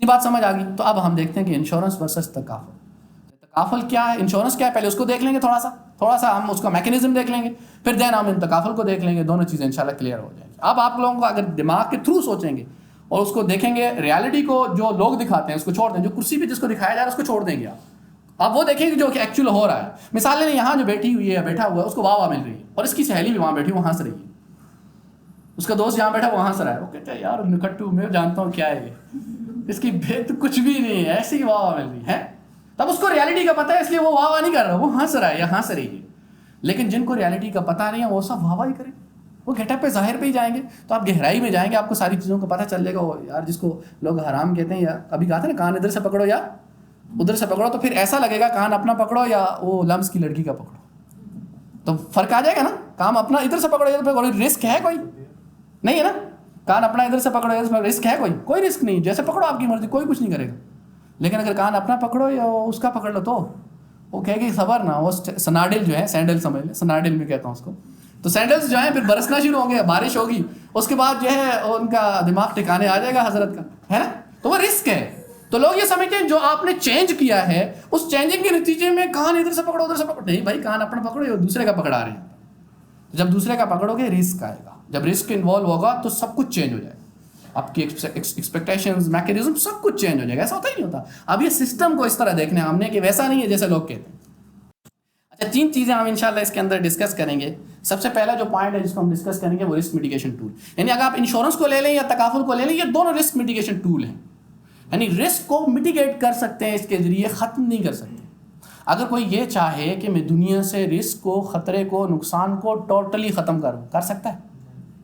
یہ بات سمجھ آ گئی. تو اب ہم دیکھتے ہیں کہ انشورنس ورسز تکافل. تکافل کیا ہے, انشورنس کیا ہے, پہلے اس کو دیکھ لیں گے, تھوڑا سا ہم اس کا میکینزم دیکھ لیں گے, پھر دین ہم تکافل کو دیکھ لیں گے. دونوں چیزیں انشاءاللہ کلیئر ہو جائیں گی. اب آپ لوگوں کو اگر دماغ کے تھرو سوچیں گے اور اس کو دیکھیں گے, ریالٹی کو جو لوگ دکھاتے ہیں اس کو چھوڑ دیں, جو کرسی پہ جس کو دکھایا جا رہا ہے اس کو چھوڑ دیں گے. آپ وہ دیکھیں گے جو کہ ایکچوئل ہو رہا ہے. مثال لیں, یہاں جو بیٹھی ہوئی ہے یا بیٹھا ہوا ہے اس کو واہ مل رہی ہے, اور اس کی سہیلی بھی وہاں بیٹھی وہ ہنس رہی ہے. اس کا دوست یہاں بیٹھا وہ ہنس رہا ہے, وہ کہتا ہے یار نکٹو میں جانتا ہوں کیا ہے یہ, اس کی بھید کچھ بھی نہیں ہے, ایسی واہ مل رہی ہے. تب اس کو ریالٹی کا پتہ ہے, اس لیے وہ واہ نہیں کر رہا, وہ ہنس رہا ہے یا ہنس رہی ہے. لیکن جن کو ریالٹی کا پتہ نہیں ہے وہ سب واہ ہی کریں, وہ گیٹ اپ پہ ظاہر پہ ہی جائیں گے. تو آپ گہرائی میں جائیں گے, آپ کو ساری چیزوں کا پتہ چل جائے گا. وہ یار جس کو لوگ حرام کہتے ہیں, یا ابھی کہا تھا نا کان ادھر سے پکڑو یا ادھر سے پکڑو, تو پھر ایسا لگے گا کان اپنا پکڑو یا وہ لمس کی لڑکی کا پکڑو, تو فرق آ جائے گا نا. کام اپنا ادھر سے پکڑو ادھر پکڑو, رسک ہے کوئی نہیں ہے نا. کان اپنا ادھر سے پکڑو ادھر سے, رسک ہے کوئی رسک نہیں. جیسے پکڑو آپ کی مرضی, کوئی کچھ نہیں کرے گا. لیکن اگر کان اپنا پکڑو یا اس کا پکڑ لو تو وہ کہے گی صبر نا. وہ سناڈل جو ہے, سینڈل سمجھ لیں, سناڈل میں کہتا ہوں اس کو, تو سینڈلز جو ہیں پھر برسنا شروع ہوں گے, بارش ہوگی, اس کے بعد جو ہے ان کا دماغ ٹھکانے آ جائے گا حضرت کا, ہے نا. تو وہ رسک ہے. تو لوگ یہ سمجھتے ہیں جو آپ نے چینج کیا ہے اس چینجنگ کے نتیجے میں کان ادھر سے پکڑو ادھر سے پکڑو. نہیں بھائی, کان اپنا پکڑو یا دوسرے کا پکڑا رہے ہیں. جب دوسرے کا پکڑو گے رسک آئے گا. جب رسک انوالو ہوگا تو سب کچھ چینج ہو جائے گا. آپ کی ایکسپیکٹیشنز, میکینزم سب کچھ چینج ہو جائے گا. ایسا ہوتا ہی نہیں ہوتا. اب یہ سسٹم کو اس طرح دیکھنا ہے ہم نے کہ ویسا نہیں ہے جیسے لوگ کہتے ہیں. اچھا, 3 چیزیں ہم انشاءاللہ اس کے اندر ڈسکس کریں گے. سب سے پہلا جو پوائنٹ ہے جس کو ہم ڈسکس کریں گے وہ رسک میٹیگیشن ٹول. یعنی اگر آپ انشورنس کو لے لیں یا تکافل کو لے لیں, یہ دونوں رسک میٹیگیشن ٹول ہیں. یعنی رسک کو میٹیگیٹ کر سکتے ہیں, اس کے ذریعے ختم نہیں کر سکتے. اگر کوئی یہ چاہے کہ میں دنیا سے رسک کو, خطرے کو, نقصان کو ٹوٹلی ختم کروں, کر سکتا ہے؟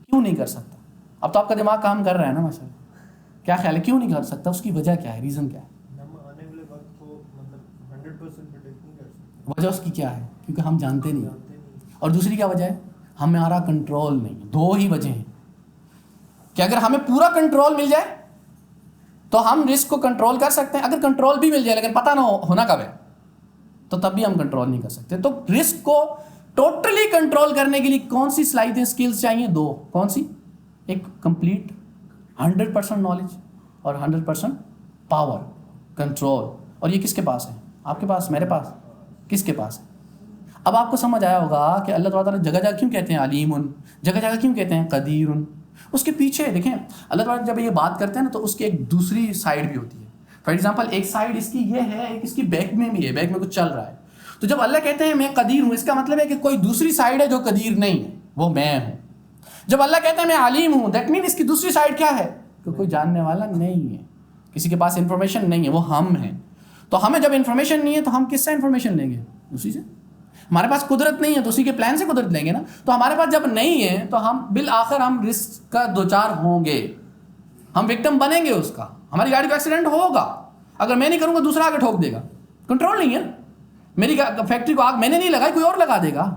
کیوں نہیں کر سکتا؟ اب تو آپ کا دماغ کام کر رہا ہے نا ماشاء اللہ. کیا خیال ہے کیوں نہیں کر سکتا؟ اس کی وجہ کیا ہے, ریزن کیا ہے؟ وجہ اس کی کیا ہے؟ کیونکہ ہم جانتے نہیں. اور دوسری کیا وجہ ہے؟ ہمارا کنٹرول نہیں. 2 ہی وجہ ہیں کہ اگر ہمیں پورا کنٹرول مل جائے تو ہم رسک کو کنٹرول کر سکتے ہیں. اگر کنٹرول بھی مل جائے لیکن پتہ نہ ہونا کب ہے, تو تب بھی ہم کنٹرول نہیں کر سکتے. تو رسک کو ٹوٹلی کنٹرول کرنے کے لیے کون سی صلاحیتیں, اسکلز چاہیے؟ 2. کون سی؟ ایک کمپلیٹ 100% نالج اور 100% پاور, کنٹرول. اور یہ کس کے پاس ہے؟ آپ کے پاس, میرے پاس, کس کے پاس ہے؟ اب آپ کو سمجھ آیا ہوگا کہ اللہ تعالیٰ جگہ جگہ کیوں کہتے ہیں علیم, جگہ جگہ کیوں کہتے ہیں قدیر. اس کے پیچھے دیکھیں, اللہ تعالیٰ جب یہ بات کرتے ہیں نا تو اس کی ایک دوسری سائڈ بھی ہوتی ہے. فار ایگزامپل ایک سائڈ اس کی یہ ہے, ایک اس کی بیک میں بھی ہے, بیک میں کچھ چل رہا ہے. تو جب اللہ کہتے ہیں میں قدیر ہوں, اس کا مطلب ہے کہ کوئی دوسری سائڈ ہے جو قدیر نہیں ہے, وہ میں ہوں. جب اللہ کہتے ہیں میں علیم ہوں, دیٹ مین اس کی دوسری سائڈ کیا ہے؟ کہ کوئی جاننے والا نہیں ہے, کسی کے پاس انفارمیشن نہیں ہے, وہ ہم ہیں. تو ہمیں جب انفارمیشن نہیں ہے تو ہم کس سے انفارمیشن لیں گے؟ اسی سے. ہمارے پاس قدرت نہیں ہے تو اسی کے پلان سے قدرت لیں گے نا. تو ہمارے پاس جب نہیں ہے تو ہم بالآخر ہم رسک کا دوچار ہوں گے, ہم وکٹم بنیں گے اس کا. ہماری گاڑی کا ایکسیڈنٹ ہوگا, اگر میں نہیں کروں گا دوسرا آگے ٹھوک دے گا. کنٹرول نہیں ہے. میری فیکٹری کو آگ میں نے نہیں لگائی, کوئی اور لگا دے گا.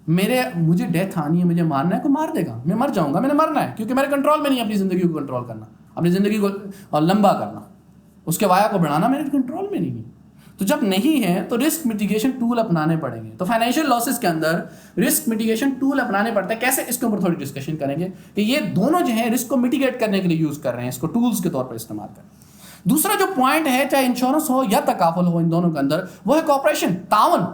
مجھے ڈیتھ آنی ہے, مجھے مارنا ہے, کوئی مار دے گا. میں مر جاؤں گا, میں نے مرنا ہے, کیونکہ میرے کنٹرول میں نہیں ہے اپنی زندگی کو کنٹرول کرنا, اپنی زندگی کو لمبا کرنا, اس کے وایا کو بڑھانا میرے کنٹرول میں نہیں ہے. تو جب نہیں ہے تو رسک میٹیگیشن ٹول اپنانے پڑیں گے. تو فائنینشیل لاسز کے اندر رسک میٹیگیشن ٹول اپنانے پڑتے ہیں. کیسے, اس کے اوپر تھوڑی ڈسکشن کریں گے کہ یہ دونوں جو ہیں رسک کو میٹیگیٹ کرنے کے لیے یوز کر رہے ہیں, اس کو ٹولز کے طور پر استعمال کر رہے ہیں. دوسرا جو پوائنٹ ہے, چاہے انشورنس ہو یا تکافل ہو, ان دونوں کے اندر وہ ہے کوآپریشن, تعاون.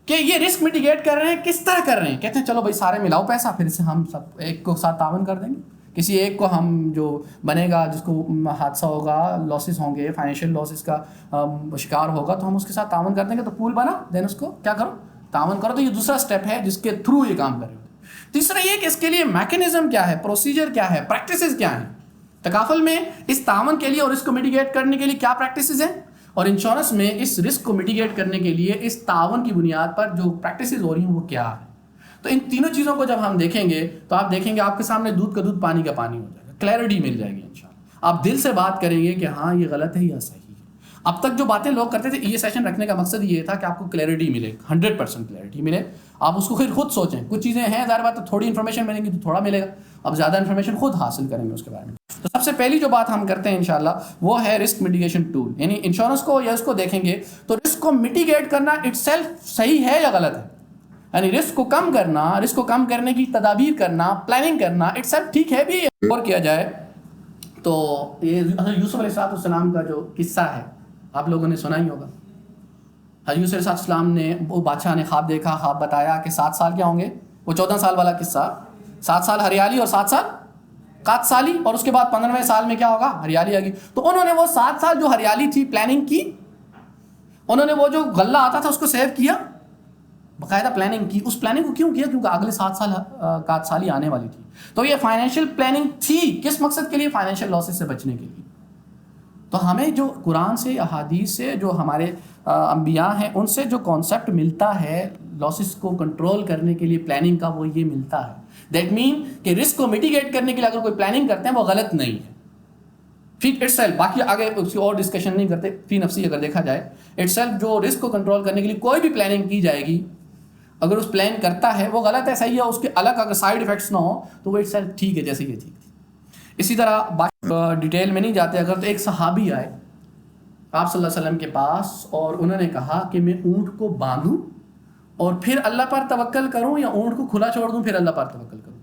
کہ یہ رسک میٹیگیٹ کر رہے ہیں, کس طرح کر رہے ہیں؟ کہتے ہیں چلو بھائی سارے ملاؤ پیسہ, پھر سے ہم سب ایک کو ساتھ تعاون کر دیں گے. کسی ایک کو ہم جو بنے گا, جس کو حادثہ ہوگا, لاسز ہوں گے, فائنینشیل لاسز کا شکار ہوگا, تو ہم اس کے ساتھ تعاون کر دیں گے. تو پول بنا, دین اس کو کیا کرو, تعاون کرو. تو یہ دوسرا اسٹیپ ہے جس کے تھرو یہ کام کر رہے ہو. تیسرا یہ کہ اس کے لیے میکینزم کیا ہے, پروسیجر کیا ہے, پریکٹسز کیا ہیں. تکافل میں اس تعاون کے لیے اور اس کو میٹیگیٹ کرنے کے لیے کیا پریکٹسز ہیں, اور انشورنس میں اس رسک کو میٹیگیٹ کرنے کے لیے اس تعاون کی بنیاد پر جو پریکٹسز ہو رہی ہیں وہ کیا ہے. تو ان تینوں چیزوں کو جب ہم دیکھیں گے تو آپ دیکھیں گے آپ کے سامنے دودھ کا دودھ پانی کا پانی ہو جائے گا, کلیئرٹی مل جائے گی انشاءاللہ. آپ دل سے بات کریں گے کہ ہاں یہ غلط ہے یا صحیح ہے. اب تک جو باتیں لوگ کرتے تھے, یہ سیشن رکھنے کا مقصد یہ تھا کہ آپ کو کلیئرٹی ملے, 100% کلیئرٹی ملے. آپ اس کو پھر خود سوچیں. کچھ چیزیں ہیں ظاہر بات ہے, تھوڑی انفارمیشن ملیں گی تو تھوڑا ملے گا, اب زیادہ انفارمیشن خود حاصل کریں گے اس کے بارے میں. تو سب سے پہلی جو بات ہم کرتے ہیں انشاءاللہ وہ ہے رسک میٹیگیشن ٹول. یعنی انشورنس کو یا اس کو دیکھیں گے تو رسک کو میٹیگیٹ کرنا اٹ سیلف صحیح ہے یا غلط ہے. یعنی رسک کو کم کرنا, رسک کو کم کرنے کی تدابیر کرنا, پلاننگ کرنا اٹ سیلف ٹھیک ہے بھی, اور کیا جائے تو یہ حضرت یوسف علیہ السلام کا جو قصہ ہے آپ لوگوں نے سنا ہی ہوگا. حضرت یوسف علیہ السلام نے وہ بادشاہ نے خواب دیکھا, خواب بتایا کہ 7 سال کیا ہوں گے, وہ 14 سال والا قصہ, 7 سال ہریالی اور 7 سال قحط سالی, اور اس کے بعد 15ویں سال میں کیا ہوگا, ہریالی آ گئی. تو انہوں نے وہ 7 سال جو ہریالی تھی پلاننگ کی, انہوں نے وہ جو غلہ آتا تھا اس کو سیو کیا, باقاعدہ پلاننگ کی. اس پلاننگ کو کیوں کیا, کیونکہ اگلے 7 سال قحط سالی آنے والی تھی. تو یہ فائنینشیل پلاننگ تھی, کس مقصد کے لیے, فائنینشیل لاسز سے بچنے کے لیے. تو ہمیں جو قرآن سے, احادیث سے, جو ہمارے انبیاء ہیں ان سے جو کانسیپٹ ملتا ہے لاسز کو کنٹرول کرنے کے لیے پلاننگ کا, وہ یہ ملتا ہے. دیٹ مین کہ رسک کو میٹیگیٹ کرنے کے لیے اگر کوئی پلاننگ کرتے ہیں وہ غلط نہیں ہے فی اٹ سیلف. باقی آگے اس کی اور ڈسکشن نہیں کرتے, فی نفسی اگر دیکھا جائے اٹ سیلف جو رسک کو کنٹرول کرنے کے لیے کوئی بھی پلاننگ کی جائے گی, اگر اس پلان کرتا ہے وہ غلط ہے, صحیح ہے, اس کے الگ اگر سائڈ افیکٹس نہ ہو تو وہ اٹ سیلف ٹھیک ہے جیسے یہ ٹھیک تھی. اسی طرح ڈیٹیل میں نہیں جاتے, اگر تو ایک صحابی آئے آپ صلی اللہ علیہ وسلم کے پاس اور انہوں نے کہا کہ میں اونٹ کو باندھوں اور پھر اللہ پر توکل کروں, یا اونٹ کو کھلا چھوڑ دوں پھر اللہ پر توکل کروں,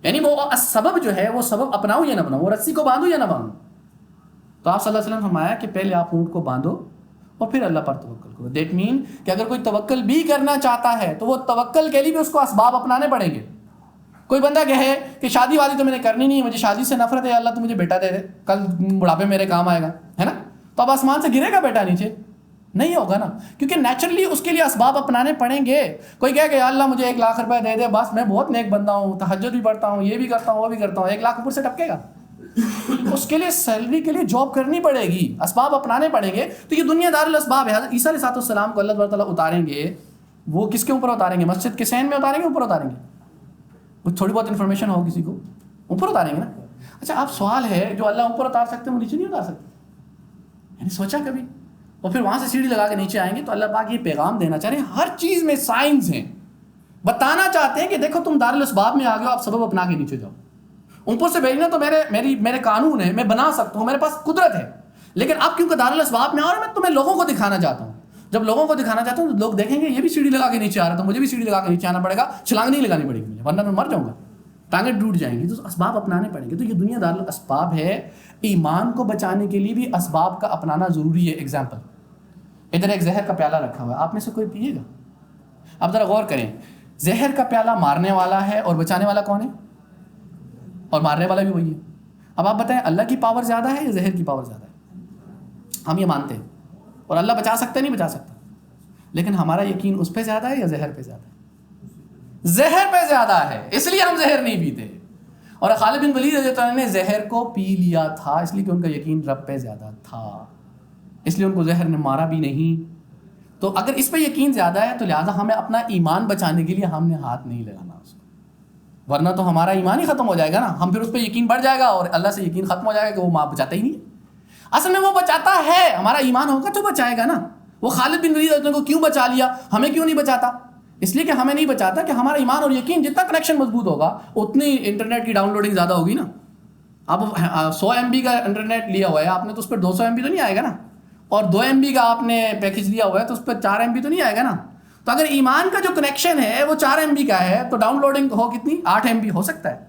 یعنی وہ سبب جو ہے وہ سبب اپناؤں یا نہ بناؤں, وہ رسی کو باندھوں یا نہ باندھوں. تو آپ صلی اللہ علیہ وسلم فرمایا کہ پہلے آپ اونٹ کو باندھو اور پھر اللہ پر توکل کرو. دیٹ مین کہ اگر کوئی توکل بھی کرنا چاہتا ہے تو وہ توکل کے لیے بھی اس کو اسباب اپنانے پڑیں گے. کوئی بندہ کہے کہ شادی وادی تو میں نے کرنی نہیں, مجھے شادی سے نفرت ہے, اللہ تو مجھے بیٹا دے دے, کل بڑھاپے میرے کام آئے گا, ہے نا, تو اب آسمان سے گرے گا بیٹا نیچے, نہیں ہوگا نا, کیونکہ نیچرلی اس کے لیے اسباب اپنانے پڑیں گے. کوئی کہے کہ اللہ مجھے 1 لاکھ روپے دے دے, بس میں بہت نیک بندہ ہوں, تہجد بھی پڑھتا ہوں, یہ بھی کرتا ہوں, وہ بھی کرتا ہوں, 1 لاکھ اوپر سے ٹپکے گا. اس کے لیے سیلری کے لیے جاب کرنی پڑے گی, اسباب اپنانے پڑیں گے. تو یہ دنیا دار الاسباب ہے. حضرت عیسیٰ علیہ السلام کو اللہ تعالیٰ اتاریں گے, وہ کس کے اوپر اتاریں گے, مسجد کے سین میں اتاریں گے, اوپر اتاریں گے, وہ تھوڑی بہت انفارمیشن ہو کسی کو, اوپر اتاریں گے نا. اچھا آپ سوال ہے, جو اللہ اوپر اتار سکتے ہیں وہ نیچے نہیں اتار سکتے, یعنی سوچا کبھی؟ اور پھر وہاں سے سیڑھی لگا کے نیچے آئیں گے. تو اللہ پاک یہ پیغام دینا چاہ رہے ہیں, ہر چیز میں سائنس ہیں, بتانا چاہتے ہیں کہ دیکھو تم دار الاسباب میں آ گئے ہو, آپ سبب اپنا کے نیچے جاؤ. اوپر سے بھیجنا تو میرے قانون ہے, میں بنا سکتا ہوں, میرے پاس قدرت ہے, لیکن اب کیونکہ دار الاسباب میں آ رہا ہوں, میں تمہیں لوگوں کو دکھانا چاہتا ہوں. جب لوگوں کو دکھانا چاہتا ہوں تو لوگ دیکھیں گے یہ بھی سیڑھی لگا کے نیچے آ رہا ہے, تو مجھے بھی سیڑھی لگا کے نیچے آنا پڑے گا, چھلانگ نہیں لگانی پڑے گی مجھے, ورنہ میں مر جاؤں گا, ٹانگیں ٹوٹ جائیں گی. تو اسباب اپنانے پڑیں گے. تو یہ دنیا دار الاسباب ہے. ایمان کو بچانے کے لیے بھی اسباب کا اپنانا ضروری ہے. ایگزامپل, ادھر ایک زہر کا پیالہ رکھا ہوا ہے, آپ میں سے کوئی پیے گا؟ اب ذرا غور کریں, زہر کا پیالہ مارنے والا ہے اور بچانے والا کون ہے؟ اور مارنے والا بھی وہی ہے. اب آپ بتائیں اللہ کی پاور زیادہ ہے یا زہر کی پاور زیادہ ہے؟ ہم یہ مانتے ہیں, اور اللہ بچا سکتا نہیں بچا سکتا, لیکن ہمارا یقین اس پہ زیادہ ہے یا زہر پہ زیادہ ہے؟ زہر پہ زیادہ ہے, اس لیے ہم زہر نہیں پیتے. اور خالد بن ولید رضی اللہ عنہ نے زہر کو پی لیا تھا, اس لیے کہ ان کا یقین رب پہ زیادہ تھا, اس لیے ان کو زہر نے مارا بھی نہیں. تو اگر اس پہ یقین زیادہ ہے تو لہٰذا ہمیں اپنا ایمان بچانے کے لیے ہم نے ہاتھ نہیں لگانا اس کو, ورنہ تو ہمارا ایمان ہی ختم ہو جائے گا نا. ہم پھر اس پہ یقین بڑھ جائے گا اور اللہ سے یقین ختم ہو جائے گا کہ وہ ماں بچاتا ہی نہیں. اصل میں وہ بچاتا ہے, ہمارا ایمان ہوگا تو بچائے گا نا. وہ خالد بن ولید رضی اللہ عنہ کو کیوں بچا لیا, ہمیں کیوں نہیں بچاتا؟ اس لیے کہ ہمیں نہیں بچاتا کہ ہمارا ایمان اور یقین جتنا کنیکشن مضبوط ہوگا اتنی انٹرنیٹ کی ڈاؤن لوڈنگ زیادہ ہوگی نا. اب 100 MB کا انٹرنیٹ لیا ہوا ہے آپ نے, تو اس پہ 200 MB تو نہیں آئے گا نا, اور 2 MB کا آپ نے پیکج لیا ہوا ہے تو اس پہ 4 MB تو نہیں آئے گا نا. تو اگر ایمان کا جو کنیکشن ہے وہ 4 MB کا ہے تو ڈاؤن لوڈنگ ہو کتنی, 8 MB ہو سکتا ہے.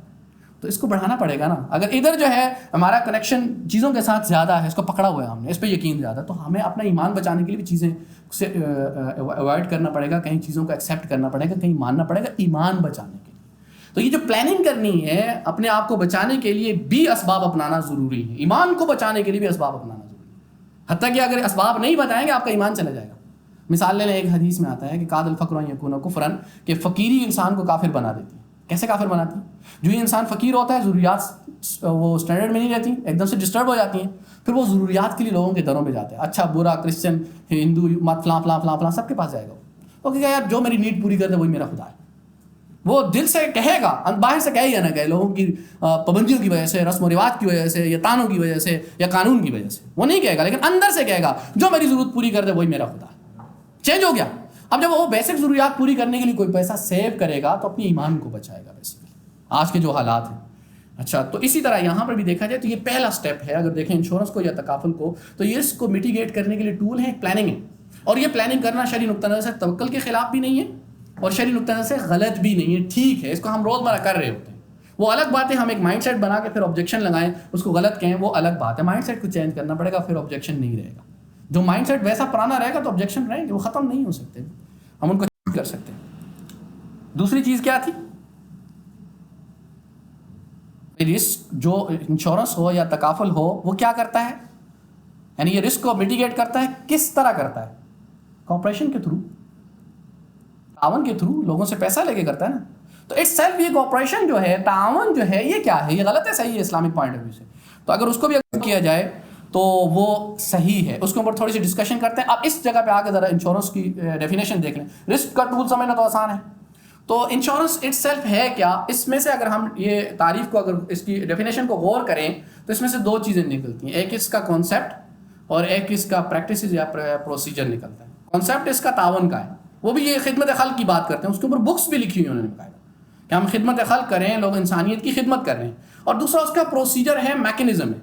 تو اس کو بڑھانا پڑے گا نا. اگر ادھر جو ہے ہمارا کنیکشن چیزوں کے ساتھ زیادہ ہے, اس کو پکڑا ہوا ہے ہم نے, اس پہ یقین زیادہ, تو ہمیں اپنا ایمان بچانے کے لیے بھی چیزیں سے اوائڈ کرنا پڑے گا, کہیں چیزوں کو ایکسیپٹ کرنا پڑے گا, کہیں ماننا پڑے گا ایمان بچانے کے لیے. تو یہ جو پلاننگ کرنی ہے اپنے آپ کو بچانے کے لیے بھی اسباب اپنانا ضروری ہے, ایمان کو بچانے کے لیے بھی اسباب اپنانا ضروری ہے. حتیٰ کہ اگر اسباب نہیں بتائیں گے آپ کا ایمان چلا جائے گا. مثال لے لیں, ایک حدیث میں آتا ہے کہ قاد الفقر ان یکون کفرا, کہ فقیری انسان کو کافر بنا دیتی ہے. کیسے کافر بناتی ہے؟ جو یہ انسان فقیر ہوتا ہے, ضروریات وہ اسٹینڈرڈ میں نہیں رہتی, ایک دم سے ڈسٹرب ہو جاتی ہیں, پھر وہ ضروریات کے لیے لوگوں کے دروں پہ جاتے ہیں. اچھا برا, کرسچن, ہندو, مت فلاں فلاں فلاں فلاں سب کے پاس جائے گا. وہ کہے گا یار جو میری نیڈ پوری کر دے وہی میرا خدا ہے. وہ دل سے کہے گا, باہر سے کہے یا نہ کہے, لوگوں کی پابندیوں کی وجہ سے, رسم و رواج کی وجہ سے, یا تانوں کی وجہ سے, یا قانون کی وجہ سے, وہ نہیں کہے گا, لیکن اندر سے کہے گا جو میری ضرورت پوری کر دے وہی میرا خدا ہے. چینج ہو گیا. اب جب وہ بیسک ضروریات پوری کرنے کے لیے کوئی پیسہ سیو کرے گا تو اپنی ایمان کو بچائے گا بیسکلی, آج کے جو حالات ہیں. اچھا, تو اسی طرح یہاں پر بھی دیکھا جائے تو یہ پہلا سٹیپ ہے. اگر دیکھیں انشورنس کو یا تکافل کو, تو یہ اس کو میٹیگیٹ کرنے کے لیے ٹول ہے, پلاننگ ہے. اور یہ پلاننگ کرنا شرعی نقطہ نظر سے توکل کے خلاف بھی نہیں ہے, اور شرعی نقطہ نظر سے غلط بھی نہیں ہے, ٹھیک ہے, اس کو ہم روزمرہ کر رہے ہوتے ہیں. وہ الگ بات ہے ہم ایک مائنڈ سیٹ بنا کے پھر آبجیکشن لگائیں, اس کو غلط کہیں, وہ الگ بات ہے. مائنڈ سیٹ کو چینج کرنا پڑے گا, پھر آبجیکشن نہیں رہے گا. جو مائنڈ سیٹ ویسا پرانا رہے گا تو آبجیکشن رہیں گے, وہ ختم نہیں ہو سکتے, ہم ان کو چینج کر سکتے ہیں. دوسری چیز کیا تھی؟ رسک جو انشورنس ہو یا تکافل ہو وہ کیا کرتا ہے, یعنی یہ رسک کو میٹیگیٹ کرتا ہے. کس طرح کرتا ہے؟ کوآپریشن کے تھرو, تعاون کے تھرو, لوگوں سے پیسہ لے کے کرتا ہے نا. تو اٹس سیلف یہ کوآپریشن جو ہے, تعاون جو ہے, یہ کیا ہے؟ یہ غلط ہے صحیح ہے اسلامک پوائنٹ آف ویو سے؟ تو اگر اس کو بھی اگر کیا جائے تو وہ صحیح ہے. اس کے اوپر تھوڑی سی ڈسکشن کرتے ہیں. اب اس جگہ پہ آ کے ذرا انشورنس کی ڈیفینیشن دیکھ لیں. رسک کا ٹول سمجھنا تو آسان ہے. تو انشورنس اٹ سیلف ہے کیا؟ اس میں سے اگر ہم یہ تعریف کو, اگر اس کی ڈیفینیشن کو غور کریں تو اس میں سے دو چیزیں نکلتی ہیں. ایک اس کا کانسیپٹ اور ایک اس کا پریکٹسز یا پروسیجر نکلتا ہے. کانسیپٹ اس کا تعاون کا ہے, وہ بھی یہ خدمت خلق کی بات کرتے ہیں. اس کے اوپر بکس بھی لکھی ہوئی انہوں نے بتایا کہ ہم خدمت خلق کریں, لوگ انسانیت کی خدمت کر رہے ہیں. اور دوسرا اس کا پروسیجر ہے, میکینزم ہے.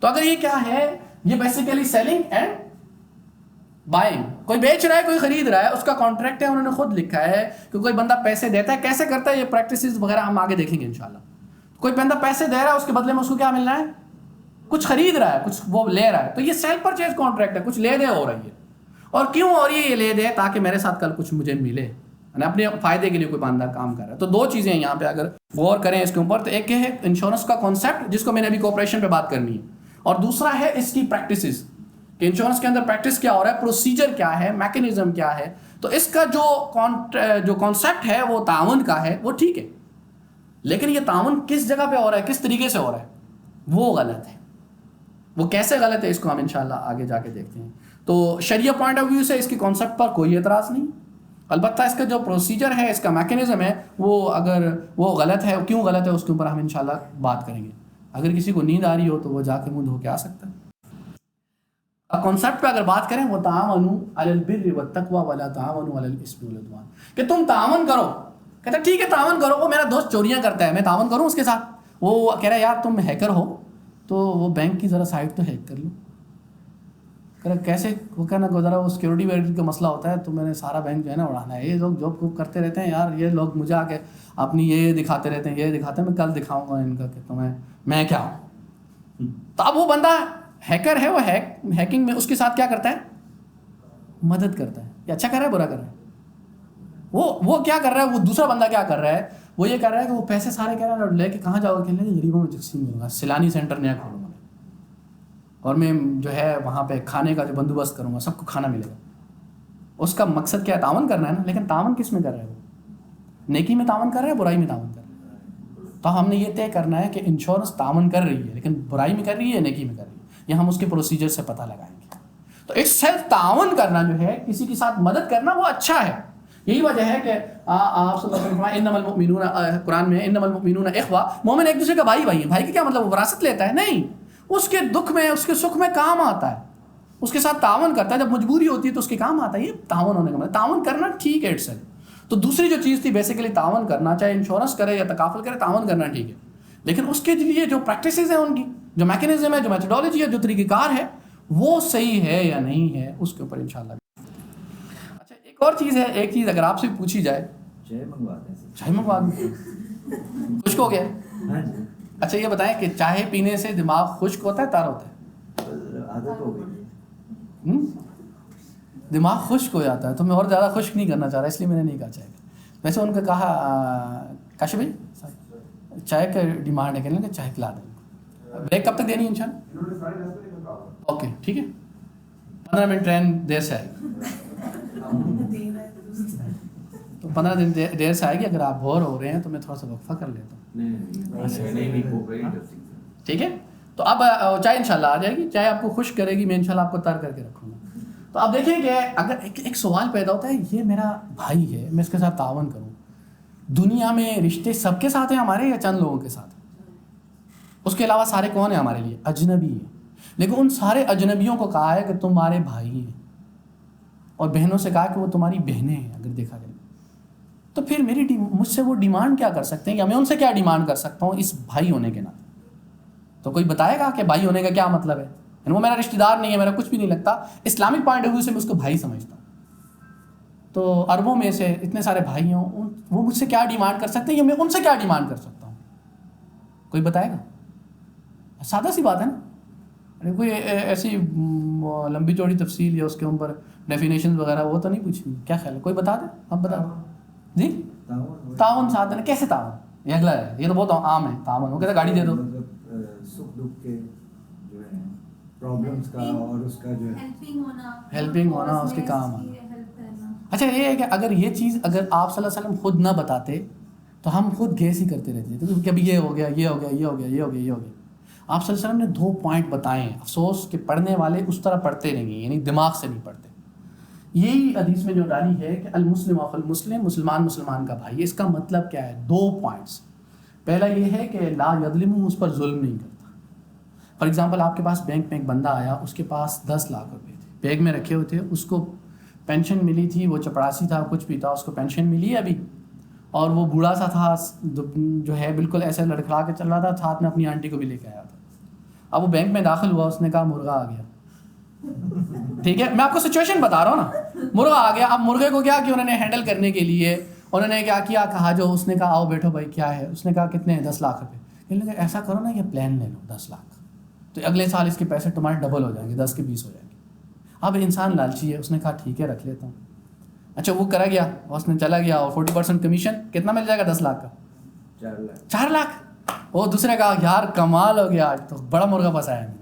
تو اگر یہ کیا ہے, یہ بیسیکلی سیلنگ اینڈ بائنگ. کوئی بیچ رہا ہے, کوئی خرید رہا ہے, اس کا کانٹریکٹ ہے, انہوں نے خود لکھا ہے کہ کوئی بندہ پیسے دیتا ہے. کیسے کرتا ہے یہ پریکٹسز وغیرہ ہم آگے دیکھیں گے انشاءاللہ. کوئی بندہ پیسے دے رہا ہے, اس کے بدلے میں اس کو کیا ملنا ہے؟ کچھ خرید رہا ہے, کچھ وہ لے رہا ہے. تو یہ سیل پرچیز کانٹریکٹ ہے, کچھ لے دے ہو رہی ہے. اور کیوں ہو رہی ہے یہ لے دے؟ تاکہ میرے ساتھ کل کچھ مجھے ملے, اپنے فائدے کے لیے کوئی باندار کام کر رہا ہے. تو دو چیزیں یہاں پہ اگر غور کریں اس کے اوپر, تو ایک ہے انشورنس کا کانسیپٹ جس کو میں نے ابھی کوآپریشن پہ بات کرنی ہے, اور دوسرا ہے اس کی پریکٹسز کہ انشورنس کے اندر پریکٹس کیا ہو رہا ہے, پروسیجر کیا ہے, میکینزم کیا ہے. تو اس کا جو کانسیپٹ ہے وہ تعاون کا ہے, وہ ٹھیک ہے. لیکن یہ تعاون کس جگہ پہ ہو رہا ہے, کس طریقے سے ہو رہا ہے, وہ غلط ہے. وہ کیسے غلط ہے اس کو ہم انشاءاللہ آگے جا کے دیکھتے ہیں. تو شریعہ پوائنٹ آف ویو سے اس کی کانسیپٹ پر کوئی اعتراض نہیں. البتہ اس کا جو پروسیجر ہے, اس کا میکینزم ہے, وہ اگر وہ غلط ہے, کیوں غلط ہے, اس کے اوپر ہم انشاءاللہ بات کریں گے. اگر کسی کو نیند آ رہی ہو تو وہ جا کے منہ دھو کے آ سکتا ہے. اب کانسیپٹ پہ اگر بات کریں, وہ تعاونوا علی البر والتقوی ولا تعاونوا علی الاثم والعدوان, کہ تم تعاون کرو. کہتا ہے ٹھیک ہے تعاون کرو, وہ میرا دوست چوریاں کرتا ہے, میں تعاون کروں اس کے ساتھ. وہ کہہ رہا ہے یار تم ہیکر ہو تو وہ بینک کی ذرا سائٹ تو ہیک کر لو. کہہ رہا کیسے؟ وہ کہنا کہ ذرا وہ سیکورٹی ویکورٹی کا مسئلہ ہوتا ہے, تو میں نے سارا بینک جو ہے نا اڑانا ہے. یہ لوگ جاب کو کرتے رہتے ہیں یار, یہ لوگ مجھے آ کے اپنی یہ دکھاتے رہتے ہیں, یہ دکھاتے ہیں. میں کل دکھاؤں گا ان کا کہ تمہیں میں کیا ہوں. تو اب وہ بندہ ہیکر ہے, وہ ہیکنگ میں اس کے ساتھ کیا کرتا ہے؟ مدد کرتا ہے. یہ اچھا کر رہا ہے, برا کر رہا ہے؟ وہ کیا کر رہا ہے, وہ دوسرا بندہ کیا کر رہا ہے, وہ یہ کر رہا ہے کہ وہ پیسے سارے کہہ رہا ہے لے کے کہاں جاؤ گا, کہنے لگے غریبوں میں تقسیم کروں گا, سیلانی سینٹر نیا کھولوں گا, اور میں جو ہے وہاں پہ کھانے کا جو بندوبست کروں گا, سب کو کھانا ملے گا. اس کا مقصد کیا ہے؟ تعاون کرنا ہے نا. لیکن تعاون کس میں کر رہا ہے؟ وہ نیکی میں تعاون کر رہا ہے, برائی میں تعاون کر رہا ہے. تو ہم نے یہ طے کرنا ہے کہ انشورنس تعاون کر رہی ہے, لیکن برائی میں کر رہی ہے, نیکی میں کر رہی ہے, یہ ہم اس کے پروسیجر سے پتہ لگائیں گے. تو ایک سیلف تعاون کرنا جو ہے, کسی کے ساتھ مدد کرنا, وہ اچھا ہے. یہی وجہ ہے کہ آپ صلی اللہ علیہ وسلم انما المؤمنون, قرآن میں انما المؤمنون اخوہ, مومن ایک دوسرے کا بھائی ہیں. بھائی کا کیا مطلب وہ وراثت لیتا ہے؟ نہیں, اس کے دکھ میں, اس کے سکھ میں کام آتا ہے, اس کے ساتھ تعاون کرتا ہے. جب مجبوری ہوتی ہے تو اس کے کام آتا ہے. یہ تعاون ہونے کا مطلب, تعاون کرنا ٹھیک ہے اٹس. تو دوسری جو چیز تھی بیسیکلی تعاون کرنا, چاہے انشورنس کرے یا تکافل کرے, تعاون کرنا ٹھیک ہے. لیکن اس کے لیے جو پریکٹسز ہیں, ان کی جو میکینزم ہے, جو میتھڈالوجی ہے, جو طریقہ کار ہے, وہ صحیح ہے یا نہیں ہے, اس کے اوپر انشاءاللہ. اچھا ایک اور چیز ہے, ایک چیز اگر آپ سے پوچھی جائے, چائے منگوا دیں, خشک ہو گیا. اچھا یہ بتائیں کہ چائے پینے سے دماغ خشک ہوتا ہے, تار ہوتا ہے؟ عادت ہو گئی. دماغ خشک ہو جاتا ہے. تو میں اور زیادہ خشک نہیں کرنا چاہ رہا, اس لیے میں نے نہیں کہا چائے. ویسے ان کا کہا کاشف بھائی چائے کا ڈیمانڈ ہے, کہنے کہ چائے پلا دیں. بریک کب تک دینی ہے انشاءاللہ؟ اوکے ٹھیک ہے, 15 منٹ ٹرین دیر سے آئے گی, تو 15 دن دیر سے آئے گی. اگر آپ بور ہو رہے ہیں تو میں تھوڑا سا وقفہ کر لیتا ہوں. ٹھیک ہے, تو اب چائے انشاءاللہ آ جائے گی. چائے آپ کو خشک کرے گی, میں انشاءاللہ آپ کو تر کر کے رکھوں گا. تو آپ دیکھیں کہ اگر ایک سوال پیدا ہوتا ہے, یہ میرا بھائی ہے, میں اس کے ساتھ تعاون کروں. دنیا میں رشتے سب کے ساتھ ہیں ہمارے یا چند لوگوں کے ساتھ؟ اس کے علاوہ سارے کون ہیں ہمارے لیے؟ اجنبی ہیں. لیکن ان سارے اجنبیوں کو کہا ہے کہ تمہارے بھائی ہیں, اور بہنوں سے کہا کہ وہ تمہاری بہنیں ہیں. اگر دیکھا جائے تو پھر مجھ سے وہ ڈیمانڈ کیا کر سکتے ہیں, یا میں ان سے کیا ڈیمانڈ کر سکتا ہوں اس بھائی ہونے کے ناطے؟ تو کوئی بتائے گا کہ بھائی ہونے کا کیا مطلب ہے؟ یعنی وہ میرا رشتہ دار نہیں ہے, میرا کچھ بھی نہیں لگتا. اسلامک پوائنٹ آف ویو سے میں اس کو بھائی سمجھتا ہوں. تو عربوں میں سے اتنے سارے بھائی ہوں, وہ مجھ سے کیا ڈیمانڈ کر سکتے ہیں, یا میں ان سے کیا ڈیمانڈ کر سکتا ہوں؟ کوئی بتائے گا؟ سادہ سی بات ہے نا. کوئی ایسی لمبی چوڑی تفصیل یا اس کے اوپر ڈیفینیشن وغیرہ وہ تو نہیں پوچھی. کیا خیال ہے؟ کوئی بتا دیں, آپ بتا دیں. جی تعاون ساتھ دینا. کیسے تعاون؟ یہ اگلا ہے, یہ تو بہت عام ہے تعاون. وہ کہتے ہیں گاڑی دے دو. سکھ دکھ کے جو ہے پرابلمس کا اور اس کا جو ہے ہیلپنگ ہونا, اس کے کام آنا. اچھا یہ ہے کہ اگر یہ چیز اگر آپ صلی اللہ علیہ وسلم خود نہ بتاتے تو ہم خود گیس ہی کرتے رہتے تھے کہ ابھی یہ ہو گیا, یہ ہو گیا, یہ ہو گیا, یہ ہو گیا, یہ ہو گیا. آپ صلی اللہ علیہ وسلم نے 2 پوائنٹ بتائے ہیں. افسوس کہ پڑھنے والے اس طرح پڑھتے نہیں ہیں, یعنی دماغ سے نہیں پڑھتے. یہی حدیث میں جو ڈالی ہے کہ المسلم اخو المسلم, مسلمان مسلمان کا بھائی. اس کا مطلب کیا ہے؟ 2 پوائنٹس. پہلا یہ ہے کہ لا یظلم, اس پر ظلم نہیں کرتا. فار ایگزامپل آپ کے پاس بینک میں ایک بندہ آیا, اس کے پاس 10 لاکھ روپے تھے, بیگ میں رکھے ہوئے تھے, اس کو پینشن ملی تھی, وہ چپڑاسی تھا, کچھ بھی تھا, اس کو پینشن ملی ہے ابھی, اور وہ بوڑھا سا تھا جو ہے بالکل ایسے لڑکھڑا کے چل رہا تھا, ساتھ میں اپنی آنٹی کو بھی لے کے آیا تھا. اب وہ بینک میں داخل ہوا, اس نے کہا مرغا آ گیا. ٹھیک ہے, میں آپ کو سچویشن بتا رہا ہوں نا, مرغا آ گیا. اب مرغے کو کیا کہ انہوں نے ہینڈل کرنے کے لیے انہوں نے کیا کیا, کہا جو اس نے کہا آؤ بیٹھو بھائی کیا ہے. اس نے کہا کتنے ہیں؟ 10 لاکھ روپے. کہنے لگا ایسا کرو نا, یہ پلان لے لو 10 لاکھ, تو اگلے سال اس کے پیسے تمہارے ڈبل ہو جائیں گے, 10 کے 20 ہو جائیں گے. اب انسان لالچی ہے, اس نے کہا ٹھیک ہے رکھ لیتا ہوں. اچھا وہ کرا گیا, اس نے چلا گیا, اور 40% کمیشن کتنا مل جائے گا 10 لاکھ کا؟ 4 لاکھ. وہ دوسرے کہا یار کمال ہو گیا, آج تو بڑا مرغا پھنسایا ہے.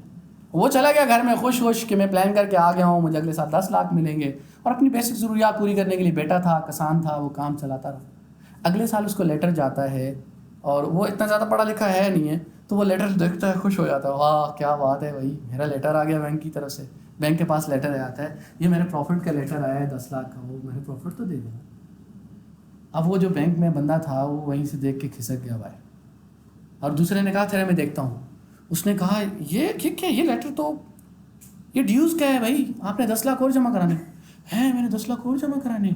وہ چلا گیا گھر میں خوش کہ میں پلان کر کے آ گیا ہوں, مجھے اگلے سال 10 لاکھ ملیں گے. اور اپنی بیسک ضروریات پوری کرنے کے لیے بیٹا تھا, کسان تھا, وہ کام چلاتا رہا. اگلے سال اس کو لیٹر جاتا ہے, اور وہ اتنا زیادہ پڑھا لکھا ہے نہیں ہے, تو وہ لیٹر دیکھتا ہے, خوش ہو جاتا ہے, واہ کیا بات ہے بھائی, میرا لیٹر آ گیا بینک کی طرف سے. بینک کے پاس لیٹر آتا ہے, یہ میرے پروفٹ کا لیٹر آیا ہے 10 لاکھ کا, وہ میرے پروفٹ تو دے دیں. اب وہ جو بینک میں بندہ تھا وہ وہیں سے دیکھ کے کھسک گیا بھائی. اور دوسرے نے کہا تیرے میں دیکھتا ہوں. اس نے کہا یہ کیا, یہ لیٹر تو یہ ڈیوز کیا ہے بھائی, آپ نے 10 لاکھ اور جمع کرانے ہیں. میں نے 10 لاکھ اور جمع کرانے,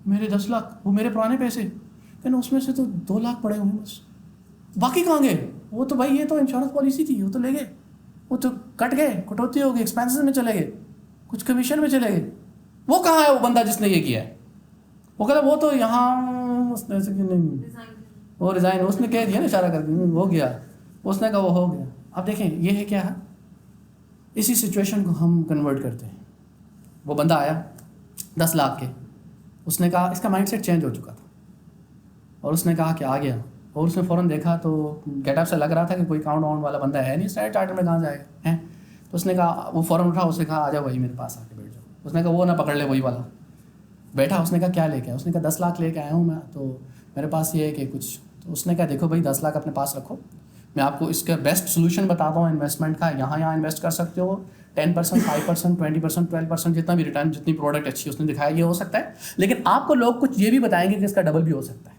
میرے 10 لاکھ وہ میرے پرانے پیسے, کہنا اس میں سے تو 2 لاکھ پڑے ہوئے بس, باقی کہاں گئے؟ وہ تو بھائی یہ تو انشورنس پالیسی تھی, وہ تو لے گئے, وہ تو کٹ گئے, کٹوتی ہو گئی, ایکسپینسز میں چلے گئے, کچھ کمیشن میں چلے گئے. وہ کہاں ہے وہ بندہ جس نے یہ کیا ہے؟ وہ کہتا وہ تو یہاں اس نے ایسے کہ نہیں, وہ ریزائن, اس نے کہہ دیا نا اشارہ کر کے, ہو گیا. اس نے کہا وہ ہو گیا. اب دیکھیں یہ ہے کیا ہے, اسی سچویشن کو ہم کنورٹ کرتے ہیں. وہ بندہ آیا 10 لاکھ کے, اس نے کہا, اس کا مائنڈ سیٹ چینج ہو چکا تھا, اور اس نے کہا کہ آ گیا. اور اس نے فوراً دیکھا تو گیٹ اپ سے لگ رہا تھا کہ کوئی اکاؤنٹ واؤنٹ والا بندہ ہے نہیں, اسٹینڈرڈ چارٹر میں کہاں جائے گا ہیں. تو اس نے کہا, وہ فوراً اٹھا, اس نے کہا آ جاؤ بھائی میرے پاس آ کے بیٹھ جاؤ. اس نے کہا وہ نہ پکڑ لے وہی والا. بیٹھا, اس نے کہا کیا لے کے آیا؟ اس نے کہا 10 لاکھ لے کے آیا ہوں میں, تو میرے پاس یہ ہے کہ کچھ. تو اس نے کہا دیکھو بھائی 10 لاکھ اپنے پاس رکھو, میں آپ کو اس کا بیسٹ سولوشن بتاتا ہوں انویسٹمنٹ کا. یہاں انویسٹ کر سکتے ہو, 10%, 5%, 20%, 12%, جتنا بھی ریٹرن, جتنی پروڈکٹ اچھی اس نے دکھایا یہ ہو سکتا ہے. لیکن آپ کو لوگ کچھ یہ بھی بتائیں گے کہ اس کا ڈبل بھی ہو سکتا ہے,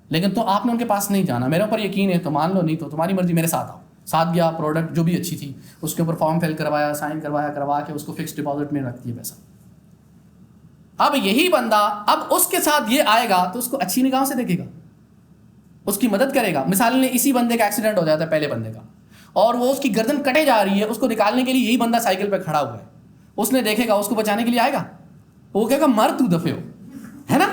لیکن تو آپ نے ان کے پاس نہیں جانا. میرے اوپر یقین ہے تو مان لو, نہیں تو تمہاری مرضی, میرے ساتھ آؤ. ساتھ گیا, پروڈکٹ جو بھی اچھی تھی اس کے اوپر فارم فل کروایا, سائن کروا کے اس کو فکس ڈپازٹ میں رکھ دیا پیسہ. اب یہی بندہ اب اس کے ساتھ یہ آئے گا تو اس کو اچھی نگاہوں سے دیکھے گا, اس کی مدد کرے گا. مثال نے اسی بندے کا ایکسیڈنٹ ہو جاتا ہے پہلے بندے کا, اور وہ اس کی گردن کٹے جا رہی ہے, اس کو نکالنے کے لیے یہی بندہ سائیکل پہ کھڑا ہوا ہے. اس نے دیکھے گا, اس کو بچانے کے لیے آئے گا, وہ کہے گا مر تو دفے ہو, ہے نا,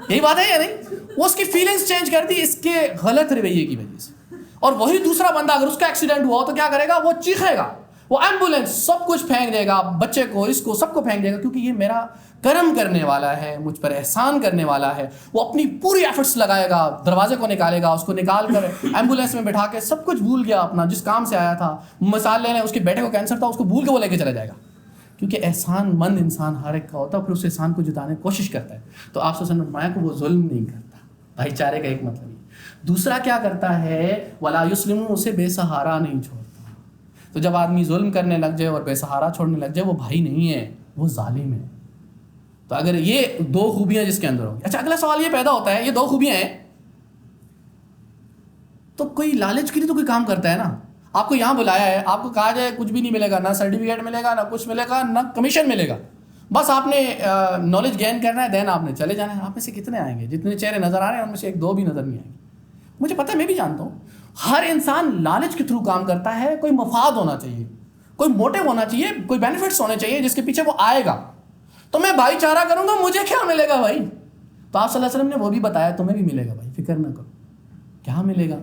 یہی بات ہے یا نہیں. وہ اس کی فیلنگس چینج کر دی اس کے غلط رویے کی وجہ سے. اور وہی دوسرا بندہ اگر اس کا ایکسیڈنٹ ہوا تو کیا کرے گا, وہ چیخے گا, وہ ایمبولینس سب کچھ پھینک دے گا, بچے کو, اس کو, سب کو پھینک دے گا, کیونکہ یہ میرا کرم کرنے والا ہے, مجھ پر احسان کرنے والا ہے. وہ اپنی پوری ایفرٹس لگائے گا, دروازے کو نکالے گا, اس کو نکال کر ایمبولینس میں بٹھا کے, سب کچھ بھول گیا اپنا جس کام سے آیا تھا. مثال لے لیں, اس کے بیٹے کو کینسر تھا, اس کو بھول کے وہ لے کے چلا جائے گا, کیونکہ احسان مند انسان ہر ایک کا ہوتا ہے, پھر اس احسان کو جتانے کی کوشش کرتا ہے. تو آپ سے فرمایا کہ وہ ظلم نہیں کرتا. بھائی چارے کا ایک مطلب. دوسرا کیا کرتا ہے, ولا یسلم, اسے بے سہارا نہیں چھوڑتا. تو جب آدمی ظلم کرنے لگ جائے اور بے سہارا چھوڑنے لگ جائے, وہ بھائی نہیں ہے, وہ ظالم ہے. تو اگر یہ 2 خوبیاں جس کے اندر ہوں گی. اچھا اگلا سوال یہ پیدا ہوتا ہے, یہ 2 خوبیاں ہیں تو کوئی لالچ کے لیے تو کوئی کام کرتا ہے نا. آپ کو یہاں بلایا ہے, آپ کو کہا جائے کچھ بھی نہیں ملے گا, نہ سرٹیفکیٹ ملے گا, نہ کچھ ملے گا, نہ کمیشن ملے گا, بس آپ نے نالج گین کرنا ہے, دین آپ نے چلے جانا ہے. آپ میں سے کتنے آئیں گے؟ جتنے چہرے نظر آ رہے ہیں ان میں سے 1-2 بھی نظر نہیں آئیں گے. مجھے پتہ ہے, میں بھی جانتا ہوں, ہر انسان لالچ کے تھرو کام کرتا ہے. کوئی مفاد ہونا چاہیے, کوئی موٹیو ہونا چاہیے, کوئی بینیفٹس ہونے چاہیے جس کے پیچھے وہ آئے گا. تو میں بھائی چارہ کروں گا, مجھے کیا ملے گا بھائی؟ تو آپ صلی اللہ علیہ وسلم نے وہ بھی بتایا, تمہیں بھی ملے گا بھائی, فکر نہ کرو. کیا ملے گا؟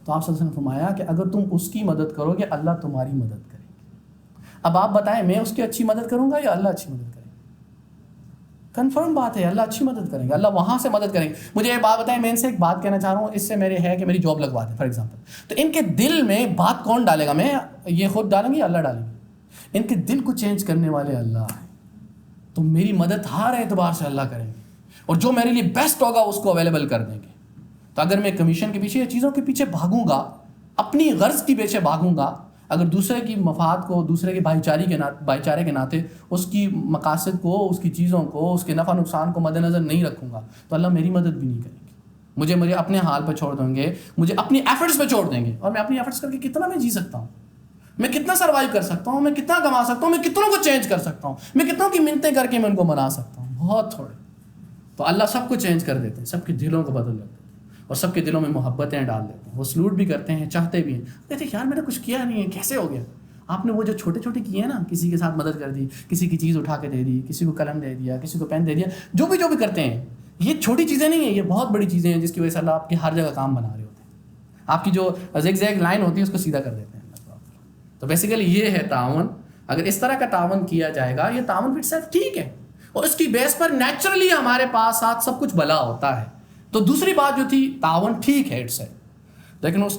تو آپ صلی اللہ علیہ وسلم نے فرمایا کہ اگر تم اس کی مدد کرو گے اللہ تمہاری مدد کرے گا. اب آپ بتائیں میں اس کی اچھی مدد کروں گا یا اللہ اچھی مدد کرے گا؟ کنفرم بات ہے اللہ اچھی مدد کریں گے, اللہ وہاں سے مدد کریں گے. مجھے یہ بات بتائیں, میں ان سے ایک بات کہنا چاہ رہا ہوں, اس سے میرے ہے کہ میری جاب لگوا دیں فار ایگزامپل, تو ان کے دل میں بات کون ڈالے گا؟ میں یہ خود ڈالیں گے یا اللہ ڈالیں گے؟ ان کے دل کو چینج کرنے والے اللہ ہیں. تو میری مدد ہر اعتبار سے اللہ کریں گے, اور جو میرے لیے بیسٹ ہوگا اس کو اویلیبل کر دیں گے. تو اگر میں کمیشن کے پیچھے یا چیزوں کے پیچھے بھاگوں گا, اپنی غرض کے پیچھے بھاگوں گا, اگر دوسرے کی مفاد کو, دوسرے کے بھائی چارے کے ناطے اس کی مقاصد کو, اس کی چیزوں کو, اس کے نفع نقصان کو مد نظر نہیں رکھوں گا, تو اللہ میری مدد بھی نہیں کریں گے. مجھے اپنے حال پہ چھوڑ دیں گے, مجھے اپنی ایفرٹس پہ چھوڑ دیں گے. اور میں اپنی ایفرٹس کر کے کتنا میں جی سکتا ہوں, میں کتنا سروائیو کر سکتا ہوں, میں کتنا کما سکتا ہوں, میں کتنوں کو چینج کر سکتا ہوں, میں کتنوں کی منتیں کر کے میں ان کو منا سکتا ہوں؟ بہت تھوڑے. تو اللہ سب کو چینج کر دیتے ہیں, سب کے دلوں کو بدل دیتے ہیں, اور سب کے دلوں میں محبتیں ڈال دیتے ہیں. وہ سلوٹ بھی کرتے ہیں, چاہتے بھی ہیں, کہتے ہیں یار میں نے کچھ کیا نہیں ہے, کیسے ہو گیا؟ آپ نے وہ جو چھوٹے چھوٹے کیے ہیں نا, کسی کے ساتھ مدد کر دی, کسی کی چیز اٹھا کے دے دی, کسی کو قلم دے دیا, کسی کو پین دے دیا, جو بھی کرتے ہیں, یہ چھوٹی چیزیں نہیں ہیں, یہ بہت بڑی چیزیں ہیں جس کی وجہ سے اللہ آپ کے ہر جگہ کام بنا رہے ہوتے ہیں. آپ کی جو زیگ لائن ہوتی ہے اس کو سیدھا کر دیتے ہیں. تو بیسیکلی یہ ہے تعاون. اگر اس طرح کا تعاون کیا جائے گا, یہ تعاون اٹ سیلف ٹھیک ہے, اور اس کی بیس پر نیچرلی ہمارے پاس ساتھ سب کچھ بھلا ہوتا ہے. تو دوسری بات جو تھی تعاون ٹھیک ہے اٹ سیلف, لیکن اس